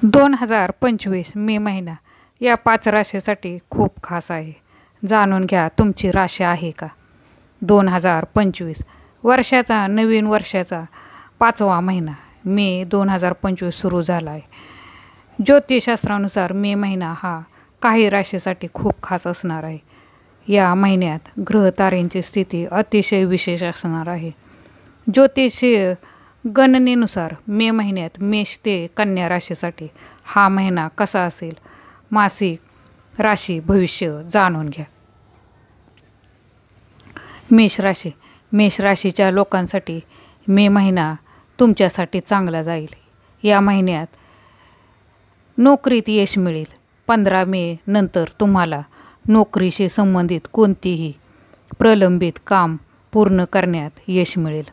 2025 मे महिना या 5 राशीसाठी खूप खास आहे. जाणून घ्या तुमची राशी आहे का. 2025 वर्षाचा नवीन वर्षाचा 5वा महिना मे 2025 सुरू झाला आहे. ज्योतिषशास्त्रानुसार मे महिना हा काही राशीसाठी खूप खास असणार आहे. या महिन्यात ग्रह ताऱ्यांची स्थिती अतिशय विशेष असणार आहे. ज्योतिषीय गणनेनुसार मे महिन्यात मेष ते कन्या राशीसाठी हा महिना कसा असेल. मासिक राशी भविष्य जाणून घ्या. मेष राशीच्या लोकांसाठी मे महिना तुमच्यासाठी चांगला जाईल. या महिन्यात नोकरीत यश मिळेल. 15 मे नंतर तुम्हाला नोकरीशी संबंधित कोणतीही प्रलंबित काम पूर्ण करण्यात यश मिळेल.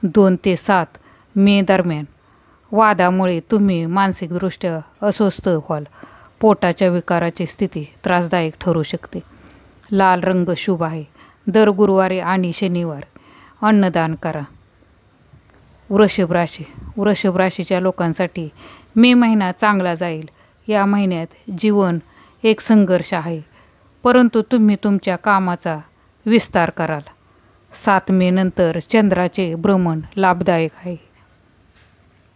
2 ते 7 मे दरम्यान वादामुळे तुम्ही मानसिकदृष्ट्या अस्वस्थ व्हाल. पोटाच्या विकाराची स्थिती त्रासदायक ठरू शकते. लाल रंग शुभ आहे. दर गुरुवारी आणि शनिवार अन्नदान करा. वृषभ राशीच्या लोकांसाठी मे महिना चांगला जाईल. या महिन्यात जीवन एक संघर्ष आहे, परंतु तुम्ही तुमच्या कामाचा विस्तार कराल. 7 मे नंतर चंद्राचे भ्रमण लाभदायक आहे.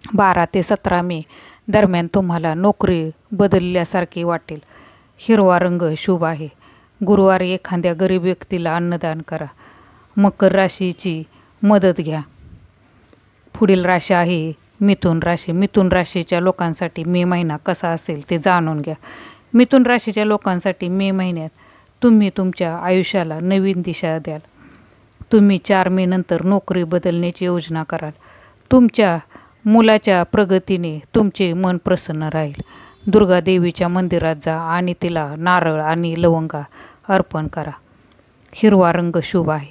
12 ते 17 मे दरम्यान तुम्हाला नोकरी बदलल्यासारखे वाटेल. हिरवा रंग शुभ आहे. गुरुवारी एखाद्या गरीब व्यक्तीला अन्नदान करा. मकर राशीची मदत घ्या. पुढील राशी आहे मिथुन राशी. मिथुन राशीच्या लोकांसाठी मे महिना कसा असेल ते जाणून घ्या. मिथुन राशीच्या लोकांसाठी मे महिन्यात तुम्ही तुमच्या आयुष्याला नवीन दिशा द्याल. तुम्ही 4 मे नंतर नोकरी बदलण्याची योजना कराल. तुमच्या मुलाच्या प्रगतीने तुमचे मन प्रसन्न राहील. दुर्गा देवीच्या मंदिरात जा आणि तिला नारळ आणि लवंगा अर्पण करा. हिरवा रंग शुभ आहे.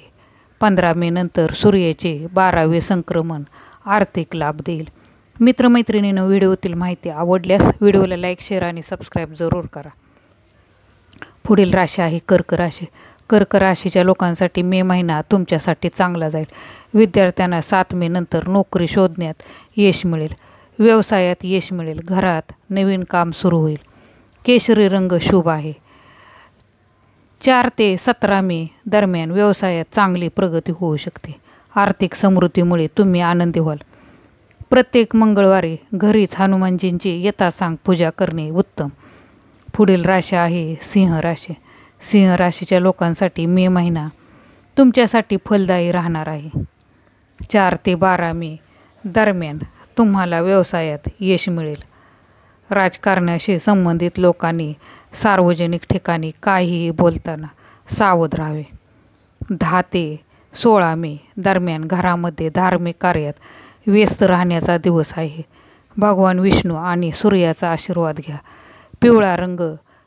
15 मे नंतर सूर्याचे 12वे संक्रमण आर्थिक लाभ देईल. मित्रमैत्रिणींनो, व्हिडिओतील माहिती आवडल्यास व्हिडिओला लाईक, शेअर आणि सबस्क्राईब जरूर करा. पुढील राशी आहे कर्क राशी. कर्क राशीच्या लोकांसाठी मे महिना तुमच्यासाठी चांगला जाईल. विद्यार्थ्यांना 7 मे नंतर नोकरी शोधण्यात यश मिळेल. व्यवसायात यश मिळेल. घरात नवीन काम सुरू होईल. केशरी रंग शुभ आहे. 4 ते 17 मे दरम्यान व्यवसायात चांगली प्रगती होऊ शकते. आर्थिक समृद्धीमुळे तुम्ही आनंदी व्हाल. प्रत्येक मंगळवारी घरीच हनुमानजींची यथासांग पूजा करणे उत्तम. पुढील राशी आहे सिंह राशी. सिंह राशीच्या लोकांसाठी मे महिना तुमच्यासाठी फलदायी राहणार आहे. 4 ते 12 मे दरम्यान तुम्हाला व्यवसायात यश मिळेल. राजकारणाशी संबंधित लोकांनी सार्वजनिक ठिकाणी काहीही बोलताना सावध राहावे. 10 ते 16 मे दरम्यान घरामध्ये धार्मिक कार्यात व्यस्त राहण्याचा दिवस आहे. भगवान विष्णू आणि सूर्याचा आशीर्वाद घ्या. पिवळा रंग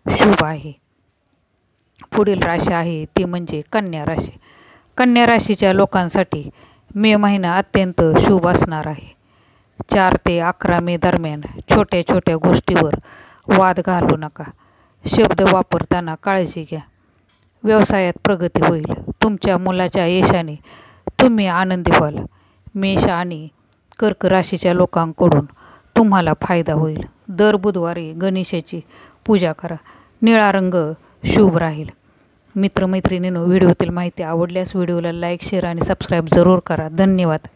शुभ आहे. पुढील राशी आहे ती म्हणजे कन्या राशी. कन्या राशीच्या लोकांसाठी मे महिना अत्यंत शुभ असणार आहे. 4 ते 11 मे दरम्यान छोट्या छोट्या गोष्टीवर वाद घालू नका. शब्द वापरताना काळजी घ्या. व्यवसायात प्रगती होईल. तुमच्या मुलाच्या यशाने तुम्ही आनंदी व्हाल. मेष आणि कर्क राशीच्या लोकांकडून तुम्हाला फायदा होईल. दर बुधवारी गणेशाची पूजा करा. निळा रंग शुभ राहील. मित्रमैत्रिणींनो, व्हिडिओतील माहिती आवडल्यास व्हिडिओला लाईक, शेअर आणि सबस्क्राईब जरूर करा. धन्यवाद.